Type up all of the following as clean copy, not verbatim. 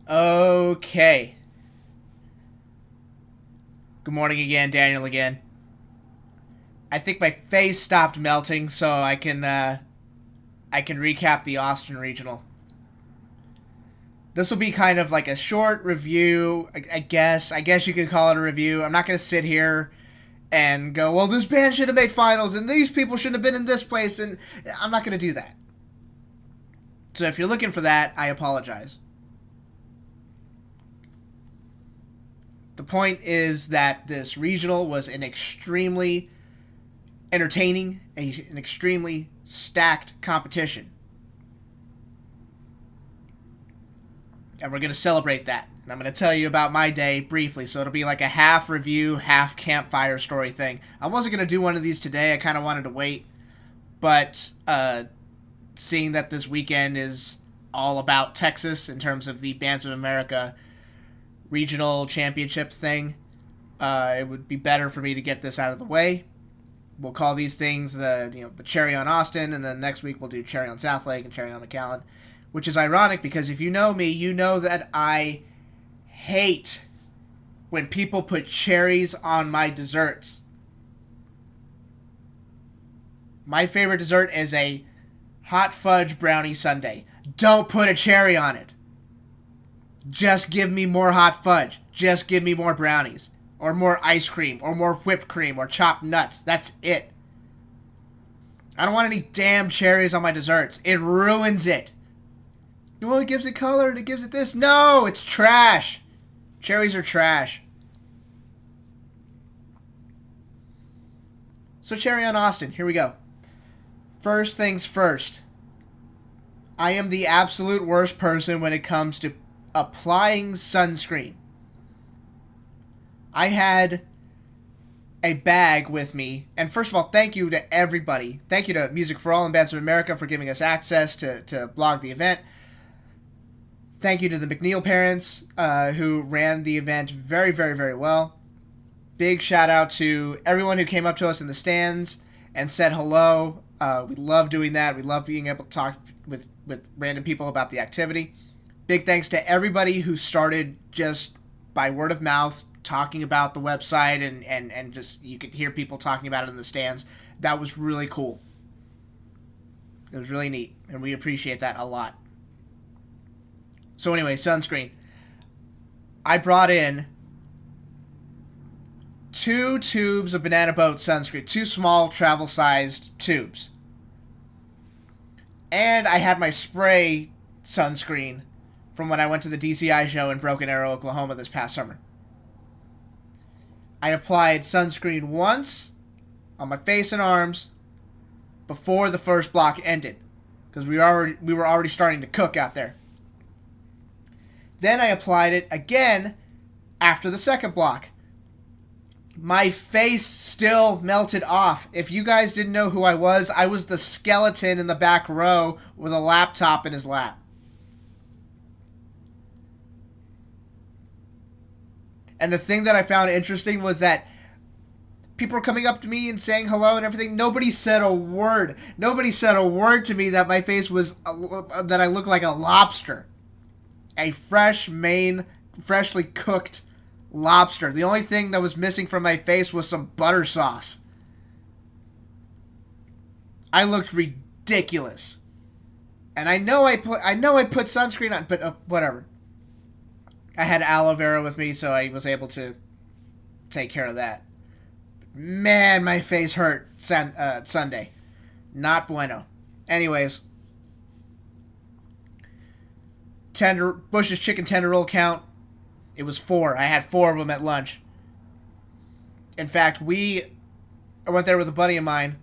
Okay. Good morning again, Daniel again. I think my face stopped melting, so I can recap the Austin Regional. This will be kind of like a short review, I guess. I guess you could call it a review. I'm not going to sit here and go, well, this band should have made finals, and these people shouldn't have been in this place, and I'm not going to do that. So if you're looking for that, I apologize. The point is that this regional was an extremely entertaining, an extremely stacked competition. And we're going to celebrate that. And I'm going to tell you about my day briefly, so it'll be like a half review, half campfire story thing. I wasn't going to do one of these today. I kind of wanted to wait. But seeing that this weekend is all about Texas in terms of the Bands of America regional championship thing, it would be better for me to get this out of the way. We'll call these things the cherry on Austin, and then next week we'll do cherry on Southlake and cherry on McAllen, which is ironic because if you know me, you know that I hate when people put cherries on my desserts. My favorite dessert is a hot fudge brownie sundae. Don't put a cherry on it. Just give me more hot fudge. Just give me more brownies. Or more ice cream. Or more whipped cream. Or chopped nuts. That's it. I don't want any damn cherries on my desserts. It ruins it. Well, it gives it color and it gives it this. No, it's trash. Cherries are trash. So cherry on Austin. Here we go. First things first. I am the absolute worst person when it comes to applying sunscreen. I had a bag with me, and first of all, thank you to everybody. Thank you to Music for All and Bands of America for giving us access to blog the event. Thank you to the McNeil parents who ran the event very, very, very well. Big shout out to everyone who came up to us in the stands and said hello. We love doing that. We love being able to talk with random people about the activity. Big thanks to everybody who started just by word of mouth talking about the website and just you could hear people talking about it in the stands. That was really cool. It was really neat, and we appreciate that a lot. So anyway, sunscreen. I brought in 2 tubes of Banana Boat sunscreen, 2 small travel-sized tubes. And I had my spray sunscreen from when I went to the DCI show in Broken Arrow, Oklahoma this past summer. I applied sunscreen once on my face and arms before the first block ended because we were already starting to cook out there. Then I applied it again after the second block. My face still melted off. If you guys didn't know who I was the skeleton in the back row with a laptop in his lap. And the thing that I found interesting was that people were coming up to me and saying hello and everything. Nobody said a word. Nobody said a word to me that my face was, that I looked like a lobster. A freshly cooked lobster. The only thing that was missing from my face was some butter sauce. I looked ridiculous. And I know I put sunscreen on, but whatever. I had aloe vera with me, so I was able to take care of that. Man, my face hurt Sunday. Not bueno. Anyways. Bush's chicken tenderroll count. It was 4. I had 4 of them at lunch. In fact, I went there with a buddy of mine.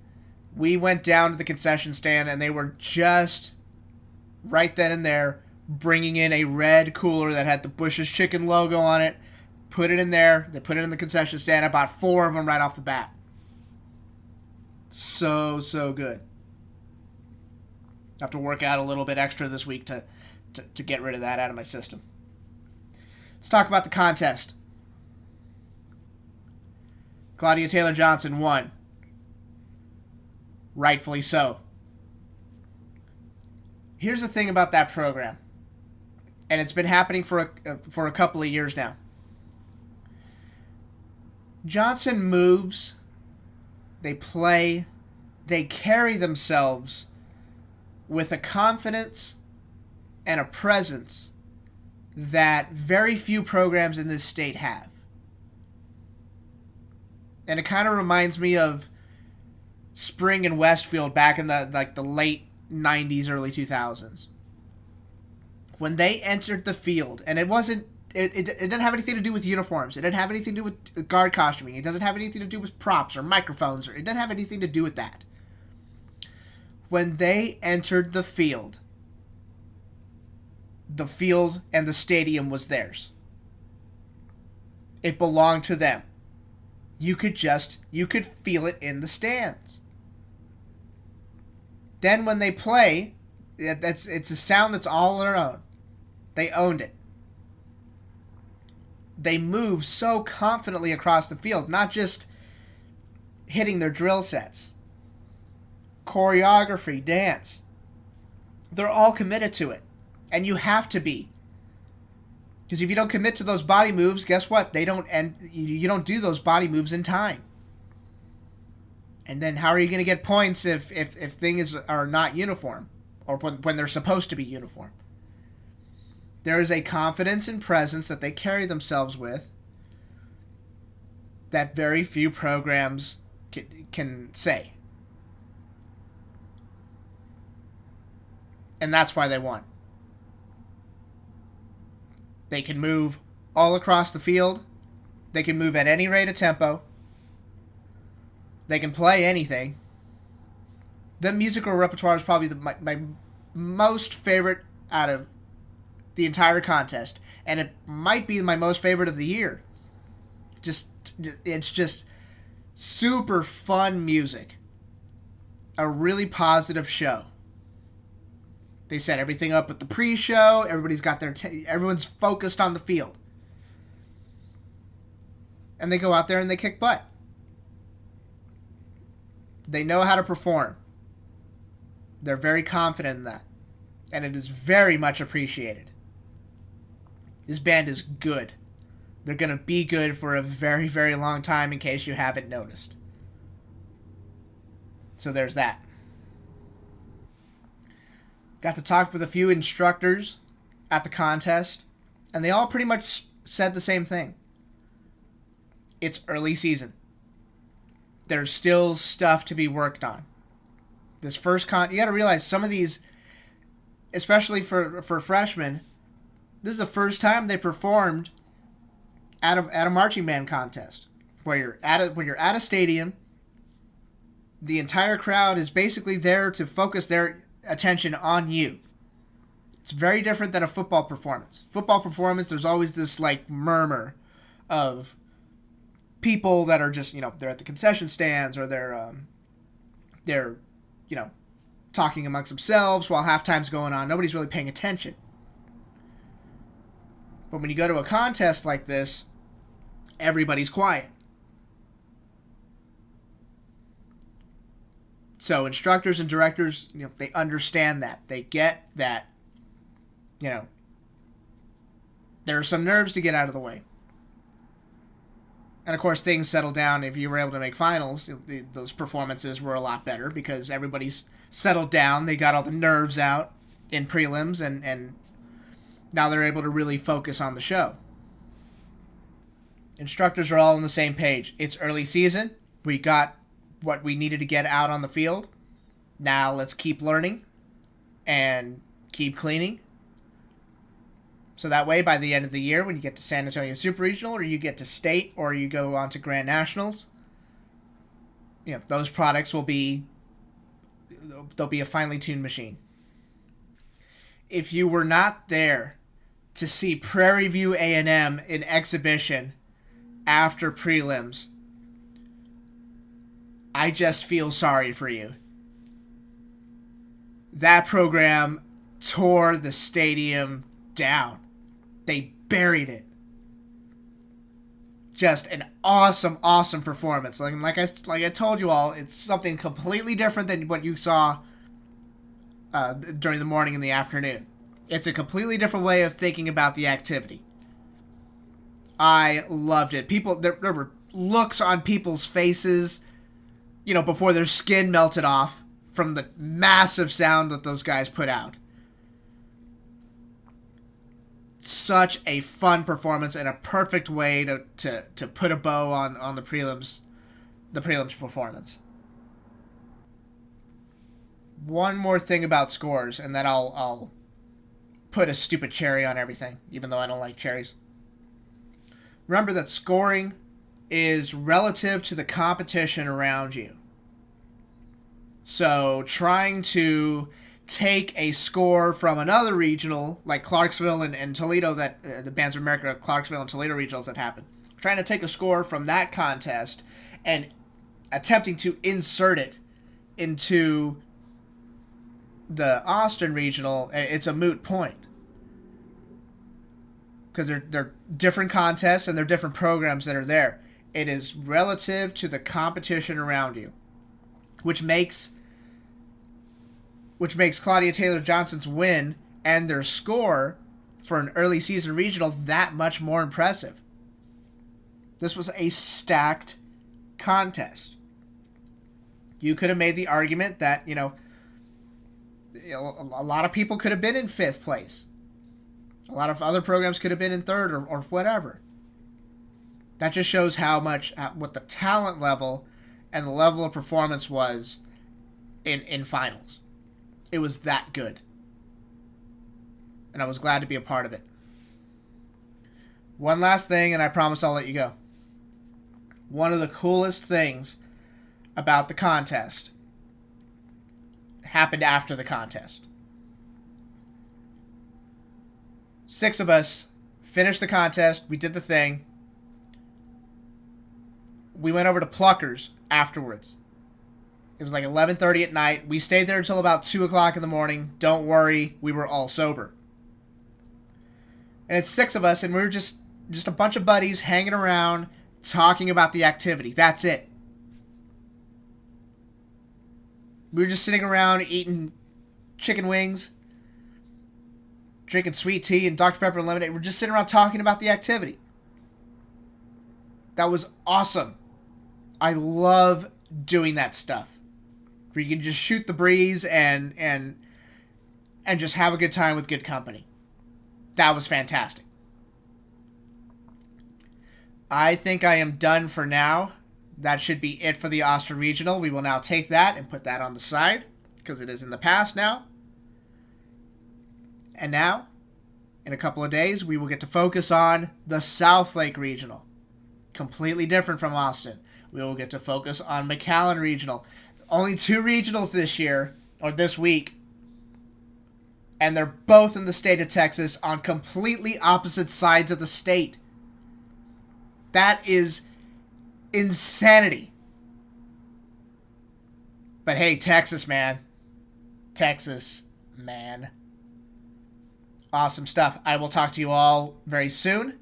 We went down to the concession stand, and they were just right then and there bringing in a red cooler that had the Bush's Chicken logo on it. Put it in there. They put it in the concession stand. I bought 4 of them right off the bat. So good. I have to work out a little bit extra this week to get rid of that out of my system. Let's talk about the contest. Claudia Taylor-Johnson won. Rightfully so. Here's the thing about that program. And it's been happening for a couple of years now. Johnson moves, they play, they carry themselves with a confidence and a presence that very few programs in this state have. And it kind of reminds me of Spring and Westfield back in the late 90s, early 2000s. When they entered the field, and it didn't have anything to do with uniforms. It didn't have anything to do with guard costuming. It doesn't have anything to do with props or microphones. It didn't have anything to do with that. When they entered the field and the stadium was theirs. It belonged to them. You could feel it in the stands. Then when they play, it's a sound that's all their own. They owned it. They move so confidently across the field, not just hitting their drill sets. Choreography, dance. They're all committed to it. And you have to be. Because if you don't commit to those body moves, guess what? You don't do those body moves in time. And then how are you going to get points if things are not uniform? Or when they're supposed to be uniform? There is a confidence and presence that they carry themselves with that very few programs can say. And that's why they won. They can move all across the field. They can move at any rate of tempo. They can play anything. The musical repertoire is probably my most favorite out of the entire contest, and it might be my most favorite of the year. It's just super fun music. A really positive show. They set everything up with the pre-show. Everybody's got everyone's focused on the field. And they go out there and they kick butt. They know how to perform. They're very confident in that. And it is very much appreciated. This band is good. They're going to be good for a very, very long time in case you haven't noticed. So there's that. Got to talk with a few instructors at the contest, and they all pretty much said the same thing. It's early season. There's still stuff to be worked on. This first you got to realize some of these, especially for freshmen, this is the first time they performed at a marching band contest, where you're at a stadium. The entire crowd is basically there to focus their attention on you. It's very different than a football performance. Football performance, there's always this murmur of people that are just, they're at the concession stands, or they're talking amongst themselves while halftime's going on. Nobody's really paying attention. But when you go to a contest like this, everybody's quiet. So instructors and directors, they understand that. They get that, there are some nerves to get out of the way. And of course, things settle down. If you were able to make finals, those performances were a lot better because everybody's settled down. They got all the nerves out in prelims, and now they're able to really focus on the show. Instructors are all on the same page. It's early season. We got what we needed to get out on the field. Now let's keep learning and keep cleaning. So that way, by the end of the year, when you get to San Antonio Super Regional, or you get to state, or you go on to Grand Nationals, those products they'll be a finely tuned machine. If you were not there to see Prairie View A&M in exhibition after prelims, I just feel sorry for you. That program tore the stadium down. They buried it. Just an awesome, awesome performance. Like I told you all, it's something completely different than what you saw during the morning and the afternoon. It's a completely different way of thinking about the activity. I loved it. There were looks on people's faces, before their skin melted off from the massive sound that those guys put out. Such a fun performance and a perfect way to put a bow on the prelims performance. One more thing about scores, and then I'll put a stupid cherry on everything, even though I don't like cherries. Remember that scoring is relative to the competition around you. So trying to take a score from another regional, like Clarksville and Toledo, that the Bands of America Clarksville and Toledo regionals that happened, trying to take a score from that contest and attempting to insert it into the Austin regional, it's a moot point. Because they're different contests and they're different programs that are there. It is relative to the competition around you, which makes Claudia Taylor Johnson's win and their score for an early season regional that much more impressive. This was a stacked contest. You could have made the argument that, a lot of people could have been in 5th place. A lot of other programs could have been in 3rd or whatever. That just shows what the talent level and the level of performance was in finals. It was that good. And I was glad to be a part of it. One last thing, and I promise I'll let you go. One of the coolest things about the contest happened after the contest. 6 of us finished the contest. We did the thing. We went over to Pluckers afterwards. It was like 11:30 at night. We stayed there until about 2 o'clock in the morning. Don't worry, we were all sober. And it's 6 of us, and we were just a bunch of buddies hanging around, talking about the activity. That's it. We were just sitting around eating chicken wings, drinking sweet tea and Dr. Pepper and lemonade. We're just sitting around talking about the activity. That was awesome. I love doing that stuff. Where you can just shoot the breeze and just have a good time with good company. That was fantastic. I think I am done for now. That should be it for the Austin Regional. We will now take that and put that on the side because it is in the past now. And now, in a couple of days, we will get to focus on the South Lake Regional. Completely different from Austin. We will get to focus on McAllen Regional. Only 2 regionals this year, or this week. And they're both in the state of Texas on completely opposite sides of the state. That is insanity. But hey, Texas, man. Texas, man. Awesome stuff. I will talk to you all very soon.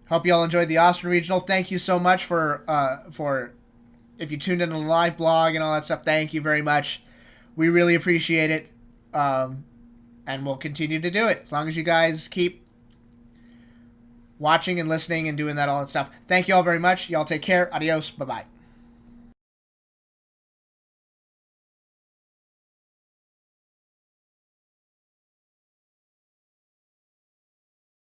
Hope you all enjoyed the Austin Regional. Thank you so much for if you tuned in on the live blog and all that stuff. Thank you very much. We really appreciate it. And we'll continue to do it as long as you guys keep watching and listening and doing all that stuff. Thank you all very much. Y'all take care. Adios. Bye-bye.